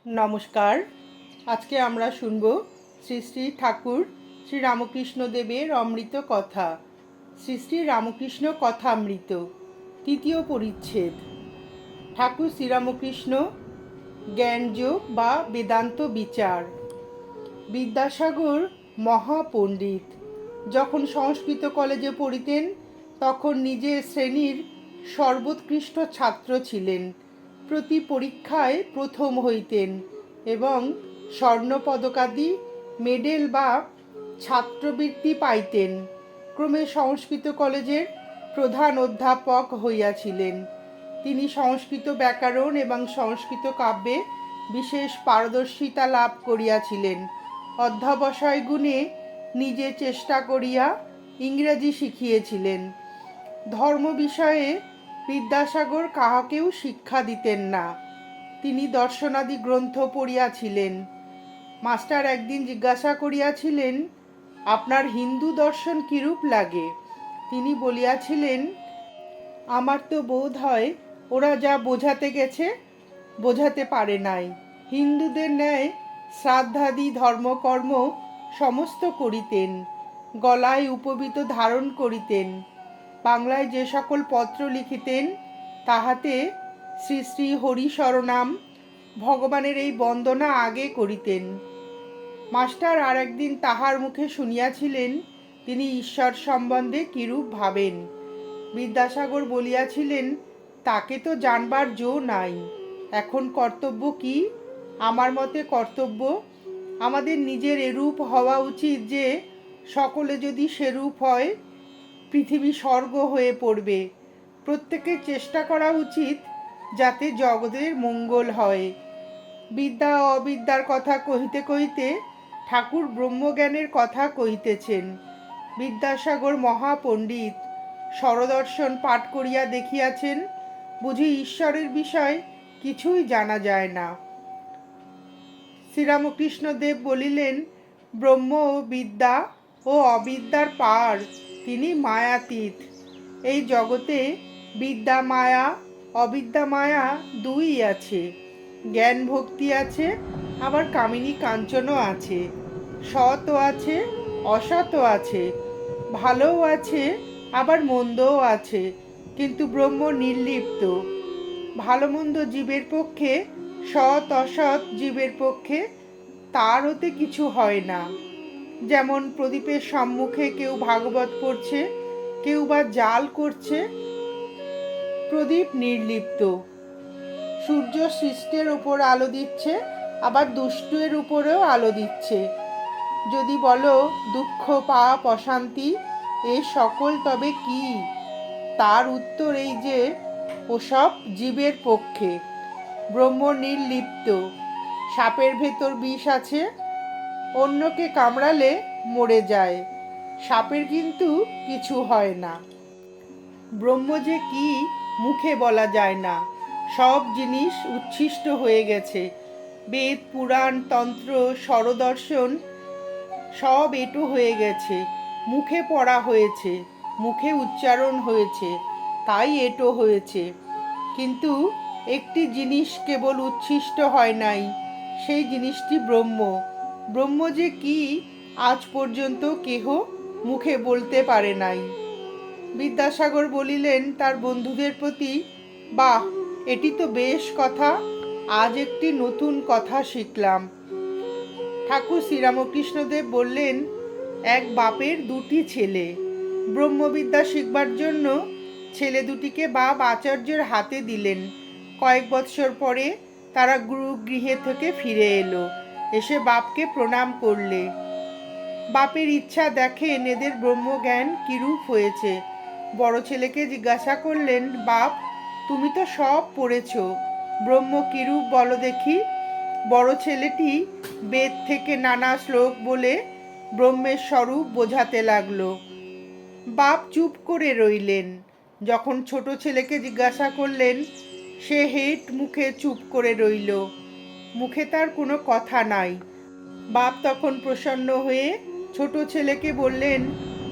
নমস্কার। আজকে আমরা শুনব শ্রী শ্রী ঠাকুর শ্রী রামকৃষ্ণ দেবের অমৃত কথা, শ্রী শ্রী রামকৃষ্ণ কথামৃত, তৃতীয় পরিচ্ছেদ। ঠাকুর শ্রীরামকৃষ্ণ জ্ঞানযোগ বা বেদান্ত বিচার। বিদ্যাসাগর মহাপণ্ডিত। যখন সংস্কৃত কলেজে পড়িতেন তখন নিজের শ্রেণীর সর্বোৎকৃষ্ট ছাত্র ছিলেন। প্রতি পরীক্ষায় প্রথম হইতেন এবং স্বর্ণপদকাদি মেডেল বা ছাত্রবৃত্তি পাইতেন। ক্রমে সংস্কৃত কলেজের প্রধান অধ্যাপক হইয়াছিলেন। তিনি সংস্কৃত ব্যাকরণ এবং সংস্কৃত কাব্যে বিশেষ পারদর্শিতা লাভ করিয়াছিলেন। অধ্যবসায় গুণে নিজে চেষ্টা করিয়া ইংরেজি শিখিয়েছিলেন। ধর্ম বিষয়ে বিদ্যাসাগর কাহাকেও শিক্ষা দিতেন না। তিনি দর্শনাদি গ্রন্থ পড়িয়াছিলেন। মাস্টার একদিন জিজ্ঞাসা করিয়াছিলেন, আপনার হিন্দু দর্শন কিরূপ লাগে? তিনি বলিয়াছিলেন, আমার তো বোধ হয় ওরা যা বোঝাতে গেছে বোঝাতে পারে নাই। হিন্দুদের ন্যায় শ্রাদ্ধাদি ধর্মকর্ম সমস্ত করিতেন, গলায় উপবীত ধারণ করিতেন। বাংলায় যে সকল পত্র লিখিতেন তাহাতে শ্রী শ্রী হরি শরণাম ভগবানের এই বন্দনা আগে করিতেন। মাস্টার আর একদিন তাহার মুখে শুনিয়াছিলেন তিনি ঈশ্বর সম্বন্ধে কিরূপ ভাবেন। বিদ্যাসাগর বলিয়াছিলেন, তাকে তো জানবার জো নাই। এখন কর্তব্য কি? আমার মতে কর্তব্য আমাদের নিজের এরূপ হওয়া উচিত যে সকলে যদি সেরূপ হয় পৃথিবী স্বর্গ হয়ে পড়বে। প্রত্যেকের চেষ্টা করা উচিত যাতে জগতের মঙ্গল হয়। বিদ্যা ও অবিদ্যার কথা কহিতে কহিতে ঠাকুর ব্রহ্মজ্ঞানের কথা কহিতেছেন। বিদ্যাসাগর মহাপণ্ডিত, স্বরদর্শন পাঠ করিয়া দেখিয়াছেন, বুঝি ঈশ্বরের বিষয় কিছুই জানা যায় না। শ্রীরামকৃষ্ণ দেব বলিলেন, ব্রহ্ম ও বিদ্যা ও অবিদ্যার পার, তিনি মায়াতীত। এই জগতে বিদ্যা মায়া অবিদ্যা মায়া দুই আছে। জ্ঞান ভক্তি আছে, আবার কামিনী কাঞ্চনও আছে। সৎও আছে, অসৎও আছে, ভালোও আছে, আবার মন্দও আছে, কিন্তু ব্রহ্ম নির্লিপ্ত। ভালো মন্দ জীবের পক্ষে, সৎ অসৎ জীবের পক্ষে তার হতে কিছু হয় না। যেমন প্রদীপের সম্মুখে কেউ ভাগবত পড়ছে, কেউ বা জাল করছে, প্রদীপ নির্লিপ্ত। সূর্য সৃষ্টের উপর আলো দিচ্ছে, আবার দুষ্টের উপরেও আলো দিচ্ছে। যদি বলো দুঃখ পাপ অশান্তি এ সকল তবে কি? তার উত্তর এই যে ওসব জীবের পক্ষে। ব্রহ্ম নির্লিপ্ত। সাপের ভেতর বিষ আছে, অন্যকে কামড়ালে মরে যায়, সাপের কিন্তু কিছু হয় না। ব্রহ্ম যে কি মুখে বলা যায় না। সব জিনিস উচ্ছিষ্ট হয়ে গেছে। বেদ পুরাণ তন্ত্র স্বরদর্শন সব এঁটো হয়ে গেছে, মুখে পড়া হয়েছে, মুখে উচ্চারণ হয়েছে, তাই এঁটো হয়েছে। কিন্তু একটি জিনিস কেবল উচ্ছিষ্ট হয় নাই, সেই জিনিসটি ব্রহ্ম। ব্রহ্ম যে কি আজ পর্যন্ত কেহ মুখে বলতে পারে নাই। বিদ্যাসাগর বলিলেন তার বন্ধুদের প্রতি, বাহ, এটি তো বেশ কথা, আজ একটি নতুন কথা শিখলাম। ঠাকুর শ্রীরামকৃষ্ণদেব বললেন, এক বাপের দুটি ছেলে। ব্রহ্মবিদ্যা শিখবার জন্য ছেলে দুটিকে বাপ আচার্যের হাতে দিলেন। কয়েক বৎসর পরে তারা গুরুগৃহে থেকে ফিরে এলো, এসে বাপকে প্রণাম করলে। বাপের ইচ্ছা দেখেন এদের ব্রহ্মজ্ঞান কিরূপ হয়েছে। বড় ছেলেকে জিজ্ঞাসা করলেন, বাপ, তুমি তো সব পড়েছ, ব্রহ্ম কিরূপ বলো দেখি। বড় ছেলেটি বেদ থেকে নানা শ্লোক বলে ব্রহ্মের স্বরূপ বোঝাতে লাগলো। বাপ চুপ করে রইলেন। যখন ছোট ছেলেকে জিজ্ঞাসা করলেন, সে হেঁট মুখে চুপ করে রইল, মুখে তার কোনো কথা নাই। বাপ তখন প্রসন্ন হয়ে ছোট ছেলেকে বললেন,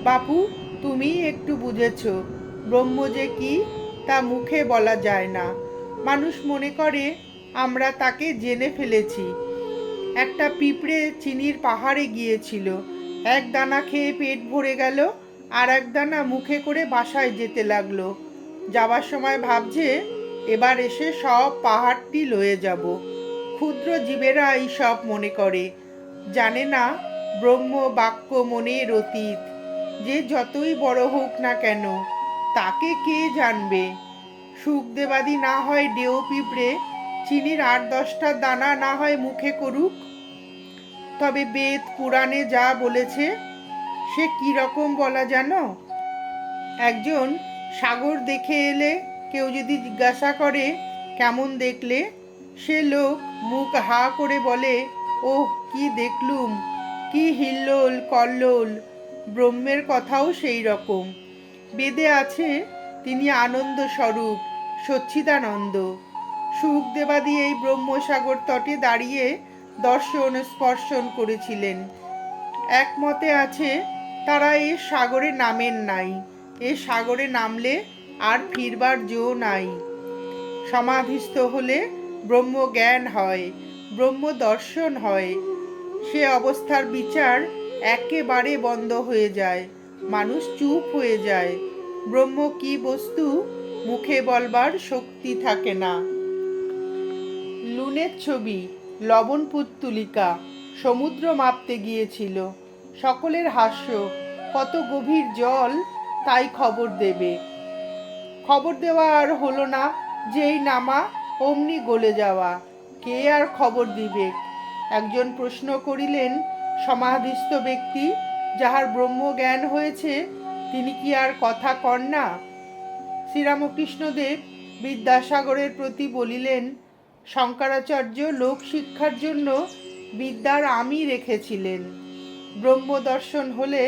বাপু, তুমি একটু বুঝেছ, ব্রহ্ম যে কি তা মুখে বলা যায় না। মানুষ মনে করে আমরা তাকে জেনে ফেলেছি। একটা পিঁপড়ে চিনির পাহাড়ে গিয়েছিল। এক দানা খেয়ে পেট ভরে গেল, আর এক দানা মুখে করে বাসায় যেতে লাগলো। যাবার সময় ভাবছে, এবার এসে সব পাহাড়টি লয়ে যাব। ক্ষুদ্র জীবেরা এই সব মনে করে, জানে না ব্রহ্ম বাক্য মনের অতীত। যে যতই বড় হোক না কেন, তাকে কে জানবে? সুখদেবাদী না হয় ডেও পিঁপড়ে চিনির ৮-১০টা দানা না হয় মুখে করুক, তবে বেদ পুরাণে যা বলেছে সে কি রকম বলা জানো? একজন সাগর দেখে এলে কেউ যদি জিজ্ঞাসা করে কেমন দেখলে, সে লোক মুখ হা করে বলে, ওহ কি দেখলুম, কি হিল্লোল কল্লোল। ব্রহ্মের কথাও সেই রকম। বেদে আছে তিনি আনন্দ স্বরূপ, সচ্চিদানন্দ। সুখদেবাদি এই ব্রহ্মসাগর তটে দাঁড়িয়ে দর্শন স্পর্শন করেছিলেন। একমতে আছে তারা এ সাগরে নামেন নাই। এ সাগরে নামলে আর ফিরবার জো নাই। সমাধিস্থ হলে ব্রহ্ম জ্ঞান হয়, ব্রহ্ম দর্শন হয়। সে অবস্থার বিচার একেবারে বন্ধ হয়ে যায়, মানুষ চুপ হয়ে যায়। ব্রহ্ম কি বস্তু মুখে বলবার শক্তি থাকে না। লুনের ছবি, লবণ পুত্তলিকা, সমুদ্র মাপতে গিয়েছিল। সকলের হাস্য, কত গভীর জল, তাই খবর দেবে। খবর দেওয়া আর হলো না, যেই নামা অমনি গলে যাওয়া। কে আর খবর দিবে? একজন প্রশ্ন করিলেন, সমাধিস্থ ব্যক্তি যাহার ব্রহ্মজ্ঞান হয়েছে, তিনি কি আর কথা কন না? শ্রীরামকৃষ্ণদেব বিদ্যাসাগরের প্রতি বলিলেন, শঙ্করাচার্য লোক শিক্ষার জন্য বিদ্যার আমি রেখেছিলেন। ব্রহ্মদর্শন হলে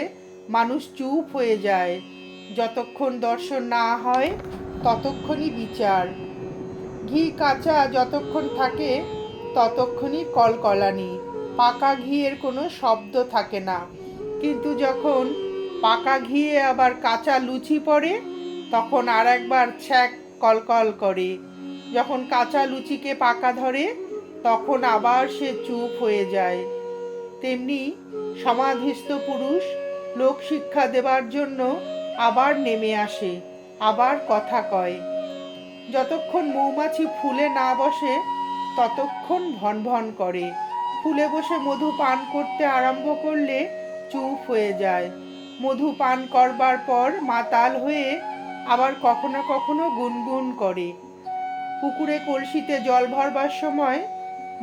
মানুষ চুপ হয়ে যায়। যতক্ষণ দর্শন না হয় ততক্ষণই বিচার। ঘি কাঁচা যতক্ষণ থাকে ততক্ষণই কলকলানি। পাকা ঘিয়ের কোনো শব্দ থাকে না। কিন্তু যখন পাকা ঘিয়ে আবার কাঁচা লুচি পড়ে, তখন আর একবার ছ্যাক কলকল করে। যখন কাঁচা লুচিকে পাকা ধরে, তখন আবার সে চুপ হয়ে যায়। তেমনি সমাধিস্থ পুরুষ লোক শিক্ষা দেবার জন্য আবার নেমে আসে, আবার কথা কয়। যতক্ষণ মৌমাছি ফুলে না বসে ততক্ষণ ভন ভন করে। ফুলে বসে মধু পান করতে আরম্ভ করলে চুপ হয়ে যায়। মধু পান করবার পর মাতাল হয়ে আবার কখনো কখনো গুনগুন করে। পুকুরে কলসিতে জল ভরবার সময়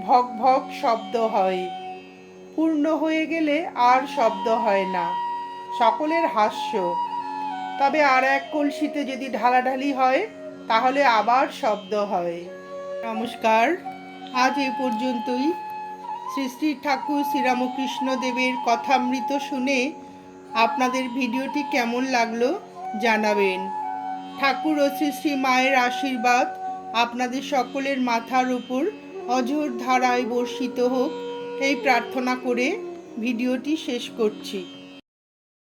ভক ভক শব্দ হয়। পূর্ণ হয়ে গেলে আর শব্দ হয় না। সকলের হাস্য। তবে আর এক কলসিতে যদি ঢালাঢালি হয় তাহলে আবার শব্দ হয়। নমস্কার, আজ এই পর্যন্তই। শ্রী শ্রী ঠাকুর শ্রীরামকৃষ্ণ দেবের কথামৃত শুনে আপনাদের ভিডিওটি কেমন লাগলো জানাবেন। ঠাকুর ও শ্রী শ্রী মায়ের আশীর্বাদ আপনাদের সকলের মাথার উপর অঝোর ধারায় বর্ষিত হোক, এই প্রার্থনা করে ভিডিওটি শেষ করছি।